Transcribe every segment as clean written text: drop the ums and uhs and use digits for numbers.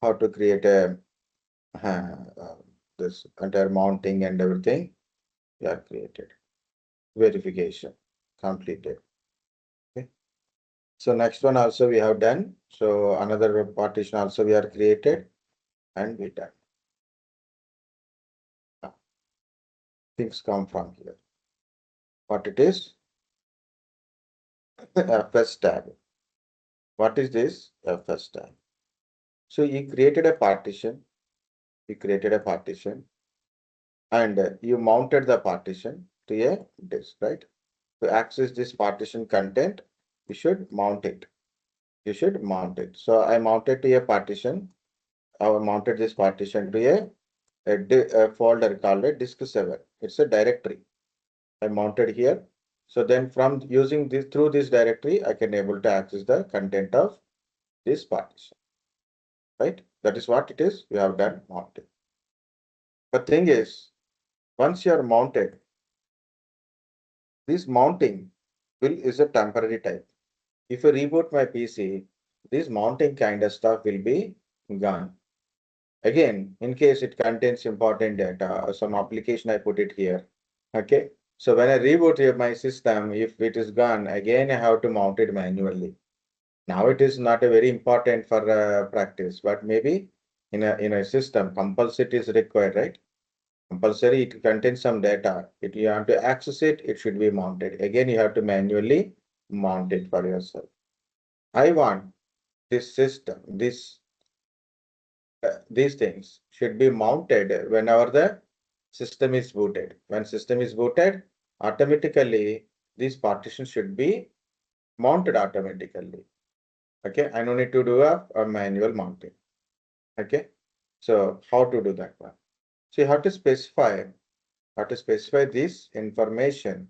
how to create a this entire mounting and everything. We have created verification completed. Okay. So next one also we have done. So another partition also we are created and we done. Things come from here. What it is? fstab. What is this? fstab. So you created a partition. You created a partition and you mounted the partition to a disk, right? To access this partition content, you should mount it. You should mount it. So I mounted to a partition. I mounted this partition to a folder called a disk 7. It's a directory I mounted here. So then from using this through this directory, I can able to access the content of this partition. Right? That is what it is. We have done mounting. But thing is, once you are mounted, this mounting is a temporary type. If I reboot my PC, this mounting kind of stuff will be gone. Again, in case it contains important data or some application, I put it here. Okay. So when I reboot here my system, if it is gone, again I have to mount it manually. Now it is not a very important for practice, but maybe in a system, compulsory is required, right? Compulsory, it contains some data. If you have to access it, it should be mounted. Again, you have to manually mount it for yourself. I want this system, these things should be mounted whenever the system is booted. When system is booted, automatically these partitions should be mounted automatically. Okay, I don't need to do a manual mounting. Okay, so how to do that one? So you have to specify this information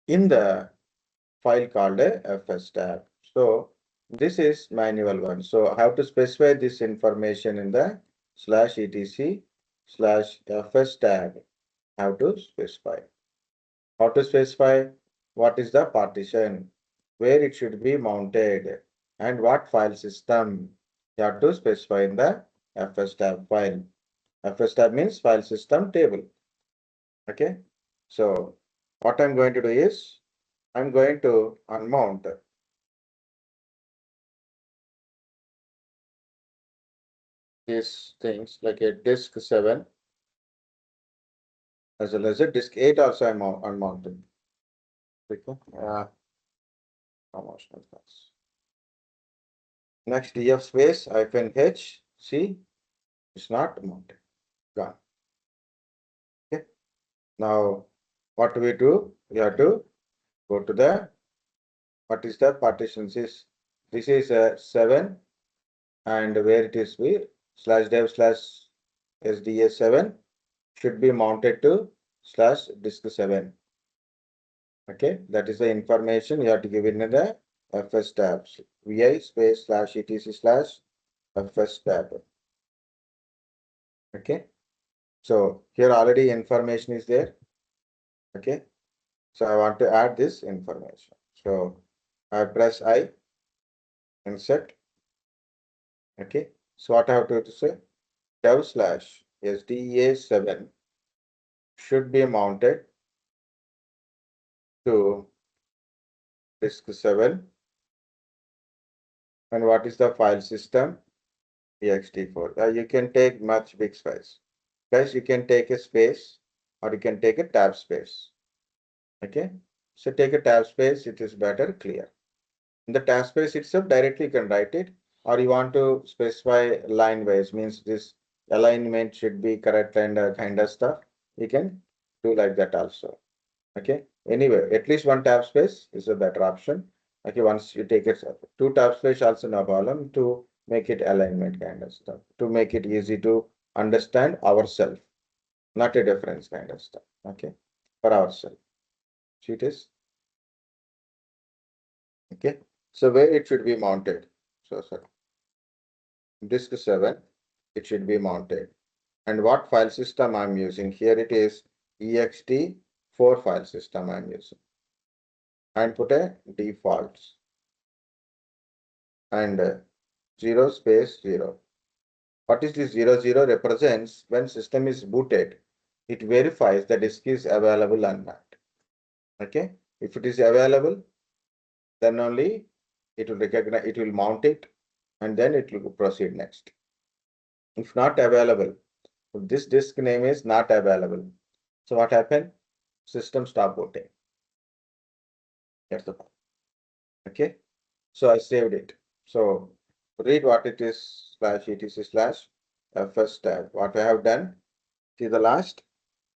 in the file called a fstab. So this is manual one. So I have to specify this information in the /etc/fstab. I have to specify. How to specify what is the partition, where it should be mounted, and what file system. You have to specify in the fstab file. fstab means file system table. Okay. So what I'm going to do is I'm going to unmount these things like a disk 7 as well as a disk 8 also I'm unmounted. Okay. Promotional class. Next df space -h, see, it's not mounted. Gone. Okay. Now what do? We have to go to the what is the partitions is this is a 7 and where it is we /dev/sda7 should be mounted to /disk 7. Okay, that is the information you have to give in the fstab. vi space /etc/fstab. Okay, so here already information is there. Okay, so I want to add this information. So I press I, insert. Okay, so what I have to say? dev/sda7 should be mounted to disk 7. And what is the file system? ext4. You can take much big space. Guys, you can take a space or you can take a tab space. Okay. So take a tab space, it is better clear. In the tab space itself, directly you can write it, or you want to specify line wise, means this alignment should be correct and kind of stuff. You can do like that also. Okay. Anyway, at least one tab space is a better option. Okay, once you take it, two tab space also no problem to make it alignment kind of stuff, to make it easy to understand ourselves, not a difference kind of stuff. Okay, for ourselves. See it is. Okay, so where it should be mounted? So sorry, disk 7, it should be mounted. And what file system I'm using? Here it is ext4 file system I'm using. And put a defaults and 0 space 0. What is this 00 represents when system is booted, it verifies the disk is available or not. Okay, if it is available, then only it will recognize, it will mount it, and then it will proceed next. If not available, if this disk name is not available, so what happened? System stop booting. That's the point. Okay, so I saved it. So read what it is /etc/fstab. What I have done, see the last,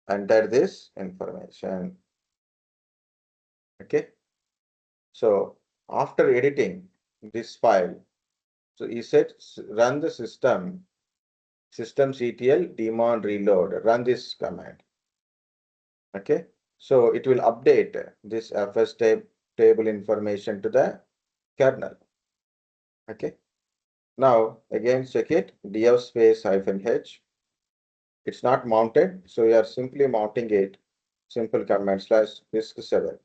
enter this information. Okay, so after editing this file, so he said run the systemctl daemon reload, run this command. Okay, so it will update this fstab table information to the kernel. Okay, now again check it, df space -h. It's not mounted, so you are simply mounting it, simple command /disk7.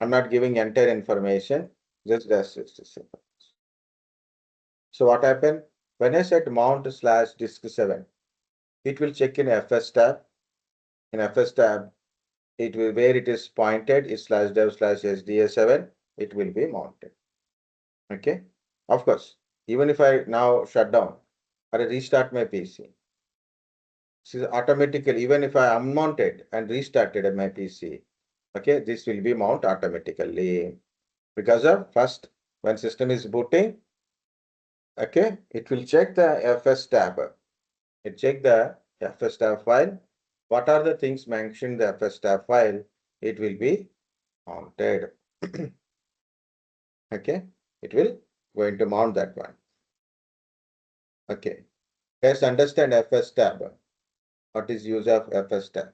I'm not giving entire information, just /disk7. So what happened? When I said mount /disk7, it will check in fstab. In fstab, it will, where it is pointed is /dev/sda7, it will be mounted. Okay. Of course, even if I now shut down or I restart my PC, so automatically, even if I unmounted and restarted my PC, okay, this will be mount automatically because of first, when system is booting, okay, it will check the fstab. It check the fstab file. What are the things mentioned in the fstab file? It will be mounted. Okay, it will going to mount that one. Okay, let's understand fstab. What is use of fstab?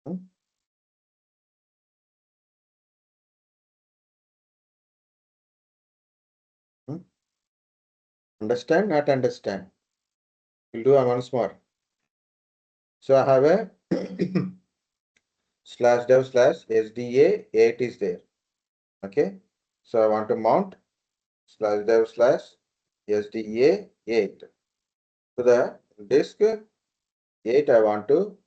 Hmm? Hmm? Understand? Not understand? We'll do once more. So I have a /dev/sda8 is there. Okay. So I want to mount /dev/sda8 to the disk 8. I want to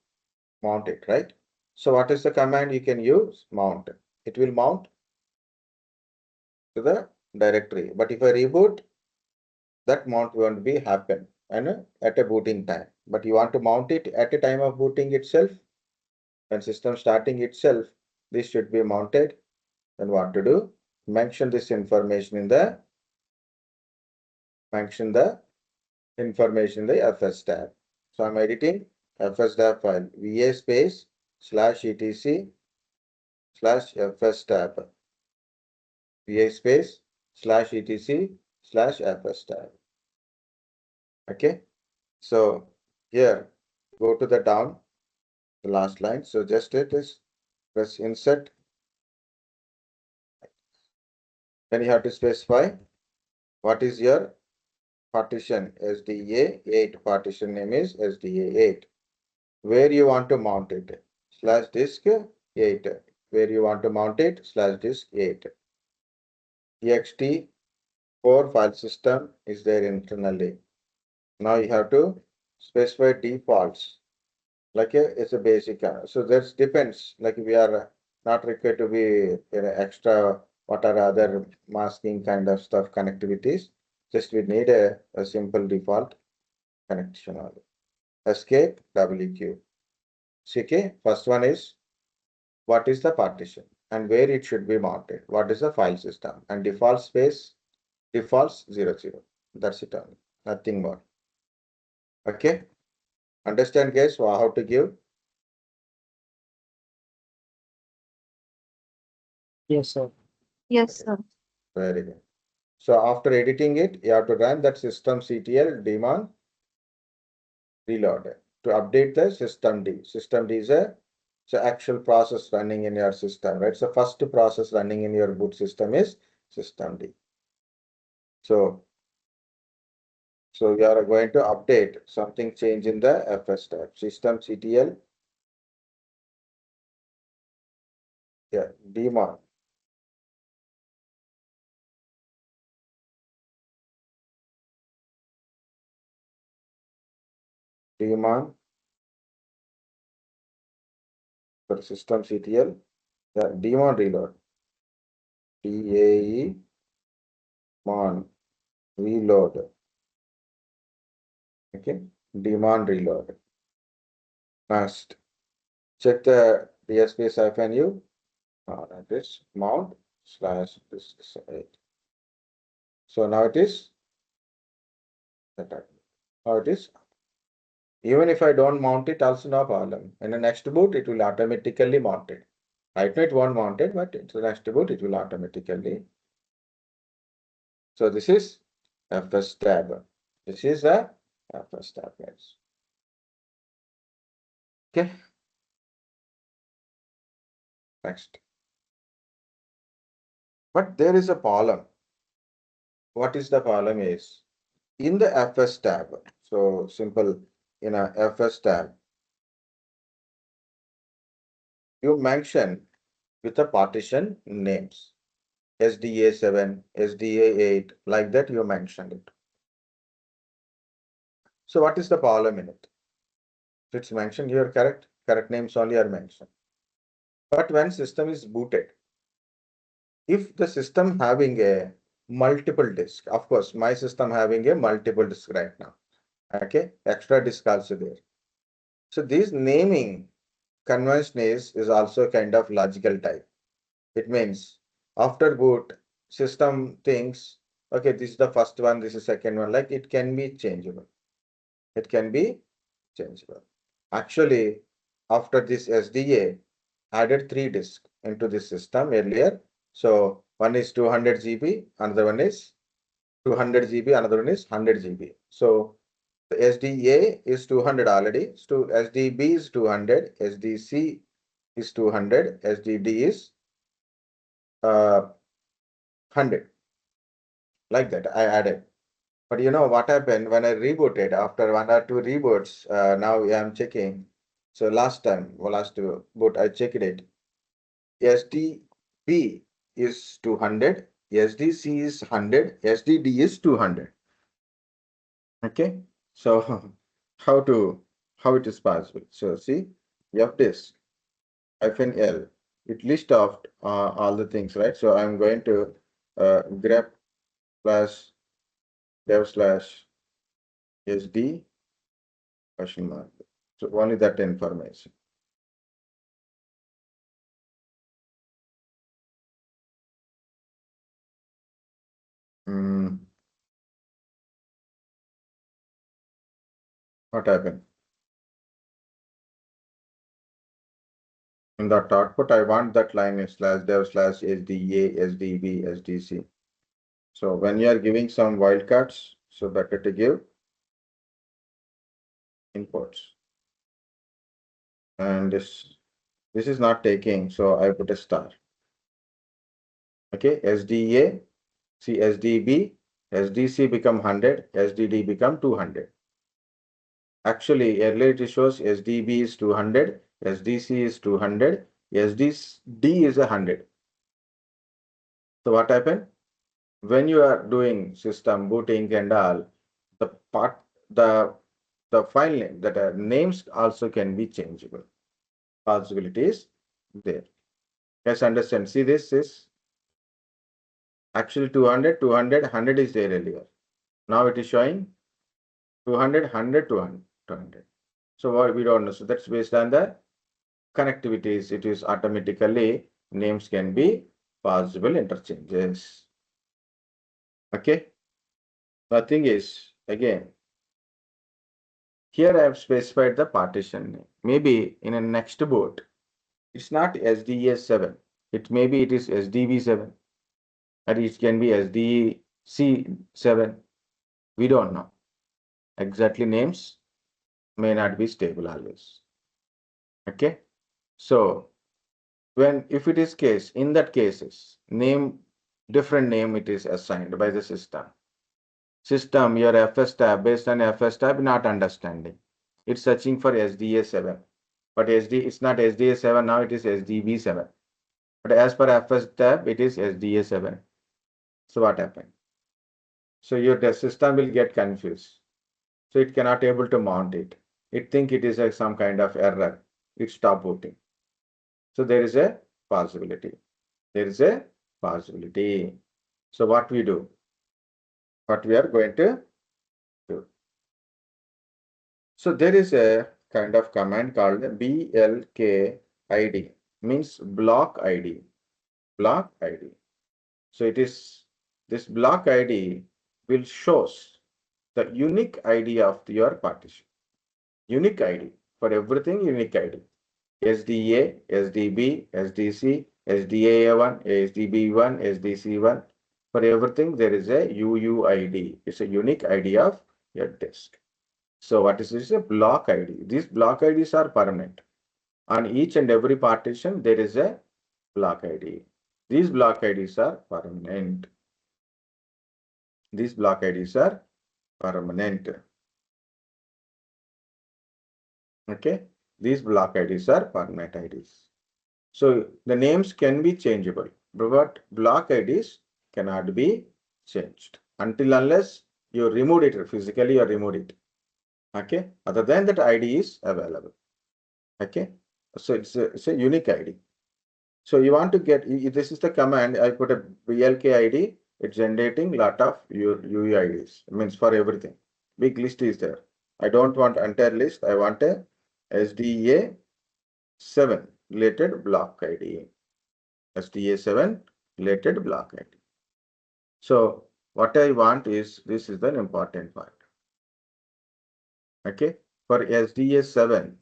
mount it, right? So what is the command you can use? Mount. It will mount to the directory. But if I reboot, that mount won't be happen and at a booting time. But you want to mount it at a time of booting itself. When system starting itself, this should be mounted. Then what to do? Mention this information in the fstab. So I'm editing fstab file va space /etc/fstab va space /etc/fstab. Okay, so here go to the down, the last line. So just it is press insert. Then you have to specify what is your partition. SDA8 partition name is SDA8. Where you want to mount it, /disk8. Where you want to mount it, /disk8. ext4 file system is there internally. Now you have to specify defaults. Like it's a basic. So that depends. Like we are not required to be extra. What are other masking kind of stuff connectivities? Just we need a simple default connection only. Escape WQ. Okay, first one is what is the partition and where it should be mounted. What is the file system and default space defaults 00. That's it only. Nothing more. Okay. Understand guys how to give? Yes, sir. Yes, Okay. sir. Very good. So after editing it, you have to run that systemctl daemon reload to update the systemd. Systemd is a actual process running in your system, right? So first process running in your boot system is systemd. So So we are going to update something change in the fstab systemctl. Yeah, daemon. Daemon for systemctl. The daemon reload. DAE mon reload. Okay, daemon reload. Next, check the dspace-u. That is mount slash this is 8. So now it is that. Now it is. Even if I don't mount it, also no problem. In the next boot, it will automatically mount it. Right now it won't mount it, but in the next boot, it will automatically. So this is fstab. This is a fstab, guys. Okay. Next. But there is a problem. What is the problem is in the fstab. So simple in a fstab, you mention with the partition names. SDA7, SDA8, like that you mentioned it. So what is the problem in it? It's mentioned here correct names only are mentioned. But when system is booted, if the system having a multiple disk, of course, my system having a multiple disk right now. Okay, extra disk also there. So this naming convention is also kind of logical type. It means after boot, system thinks, okay, this is the first one, this is second one, like it can be changeable. It can be changeable. Actually, after this SDA added 3 disks into this system earlier. So one is 200 GB, another one is 200 GB, another one is 100 GB. So the SDA is 200 already. So SDB is 200, SDC is 200, SDD is 100. Like that, I added. But you know what happened when I rebooted after 1 or 2 reboots? Now I am checking. So last boot, I checked it. SDB is 200, SDC is 100, SDD is 200. Okay. So how it is possible? So see, fdisk -l, it lists of all the things, right? So I'm going to grep slash dev slash SD question mark. So only that information. What happened? In that output, I want that line is slash dev slash SDA, SDB, SDC. So when you are giving some wildcards, so better to give inputs. And this is not taking, so I put a star. Okay, SDA, see SDB, SDC become 100, SDD become 200. Actually, earlier it shows SDB is 200, SDC is 200, SDD is 100. So what happened? When you are doing system booting and all, the part, the file name, that names also can be changeable. Possibility is there. Yes, understand. See, this is actually 200, 200, 100 is there earlier. Now it is showing 200, 100, 200, 200. So what we don't know. So that's based on the connectivities. It is automatically names can be possible interchanges. Okay. The thing is, again, here I have specified the partition name. Maybe in a next boot, it's not SDA7. Maybe it is SDB7. Or it can be SDC7. We don't know. Exactly names may not be stable always. Okay. So if it is case, in that cases, different name it is assigned by the system. system, your fstab, based on fstab, not understanding. It's searching for SDA7. But it's not SDA7 now, it is SDB7. But as per fstab, it is SDA7. So what happened? So your system will get confused. So it cannot able to mount it. It think it is some kind of error. It stop booting. So there is a possibility. There is a possibility. So what we do? What we are going to do? So there is a kind of command called blkid, means block ID. Block ID. So it is this block ID will shows the unique ID of your partition. Unique ID for everything, unique ID. SDA, SDB, SDC, SDA1, SDB1, SDC1. For everything, there is a UUID. It's a unique ID of your disk. So what is this? A block ID. These block IDs are permanent. On each and every partition, there is a block ID. These block IDs are permanent. These block IDs are permanent. Okay. These block IDs are permanent IDs. So the names can be changeable, but block IDs cannot be changed until unless you remove it physically or remove it. Okay. Other than that, ID is available. Okay. So it's a unique ID. So you want to get, this is the command, I put a blkid, it's generating lot of your UUIDs, means for everything. Big list is there. I don't want entire list, I want a SDA7 related block ID. SDA7 related block ID. So what I want is, this is the important part. Okay, for SDA7,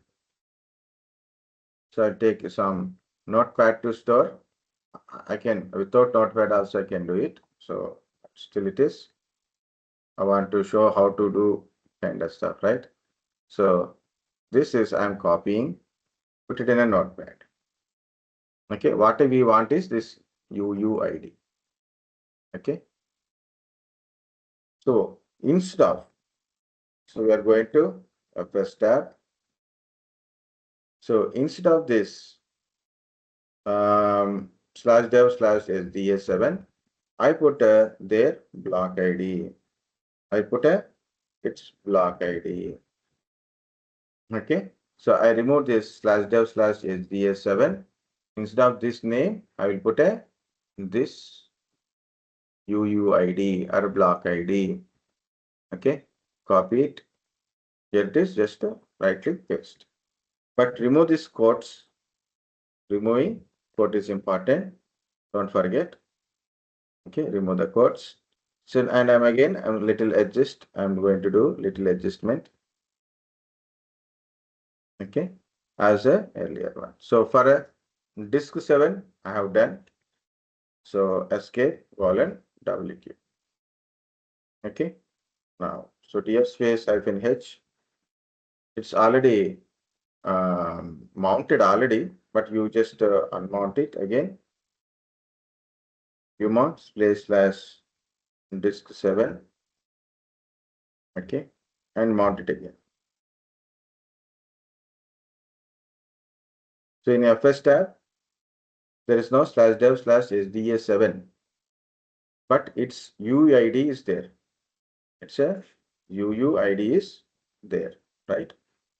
so I take some notepad to store. I can, without notepad also I can do it. So still it is, I want to show how to do kind of stuff, right? So this is, I'm copying, put it in a notepad. Okay, what we want is this UUID. Okay. So instead of, so we are going to fstab. So instead of this /dev/sda7, I put their block ID. I put its block ID. Okay. So I remove this /dev/sda7. Instead of this name, I will put this UUID or block ID. Okay. Copy it. Here it is. Just right click paste. But remove this quotes. Removing quote is important. Don't forget. Okay, remove the quotes. So, and I'm little adjust. I'm going to do little adjustment. Okay, as a earlier one. So for a disk 7, I have done. So escape colon WQ. Okay, now so df space -h. It's already mounted already, but you just unmount it again. You mount /disk 7. Okay, and mount it again. So in fstab, there is no /dev/sda7, but its UUID is there. It's a UUID is there, right?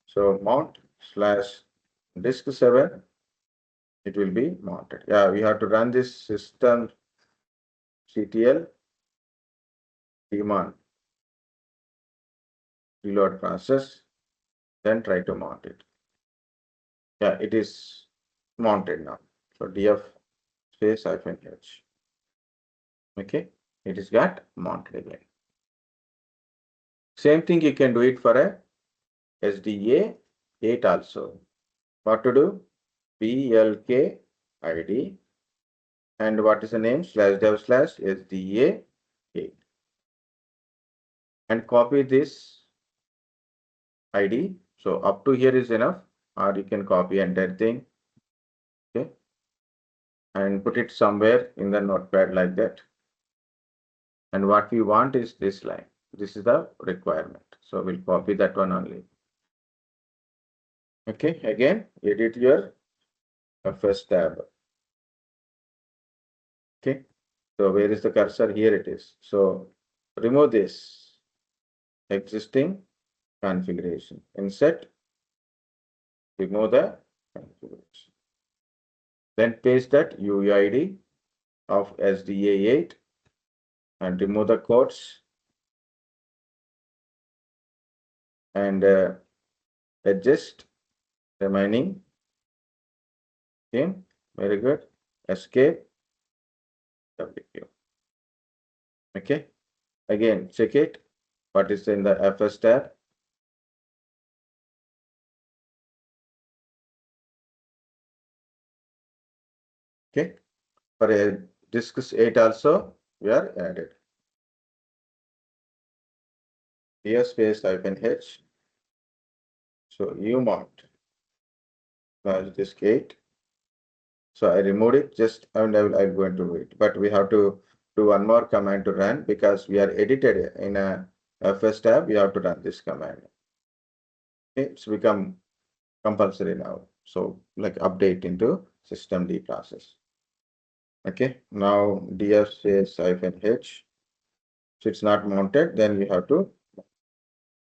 So mount /disk 7, it will be mounted. Yeah, we have to run this system CTL daemon reload process, then try to mount it. Yeah, it is mounted now. So df space -h. Okay, it is got mounted again. Same thing you can do it for a SDA8 also. What to do? blkid and what is the name? /dev/sda8 and copy this ID. So up to here is enough, or you can copy entire thing. Okay, and put it somewhere in the notepad like that. And what we want is this line. this is the requirement. So we'll copy that one only. Okay, again, edit your fstab. Okay, so where is the cursor? Here it is. So remove this existing configuration. Insert, remove the configuration. Then paste that UUID of SDA8 and remove the quotes and adjust remaining. Okay, very good. Escape. WQ. Okay, again check it. What is in the FS tab? Okay, for a disk 8 also we are added. Here space -h. So U mount. Now disk 8. So I removed it just and I'm going to do it. But we have to do one more command to run because we are edited in a FS tab. We have to run this command. Okay, it's become compulsory now. So like update into systemd process. Okay, now df says -h. So it's not mounted, then you have to,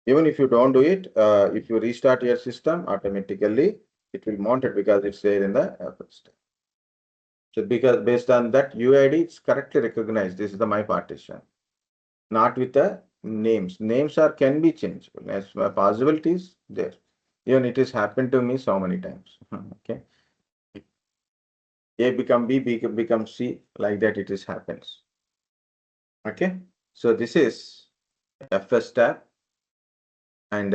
even if you don't do it, if you restart your system, automatically it will mount it because it's there in the FS tab. So because based on that UID, it's correctly recognized. This is the my partition, not with the names. Names are can be changeable as possibilities there. Even it has happened to me so many times. Okay, A become B, B become C, like that it is happens. Okay, so this is FS tab and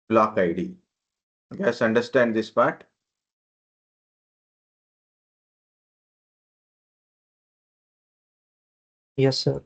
block ID. You guys understand this part? Yes, sir.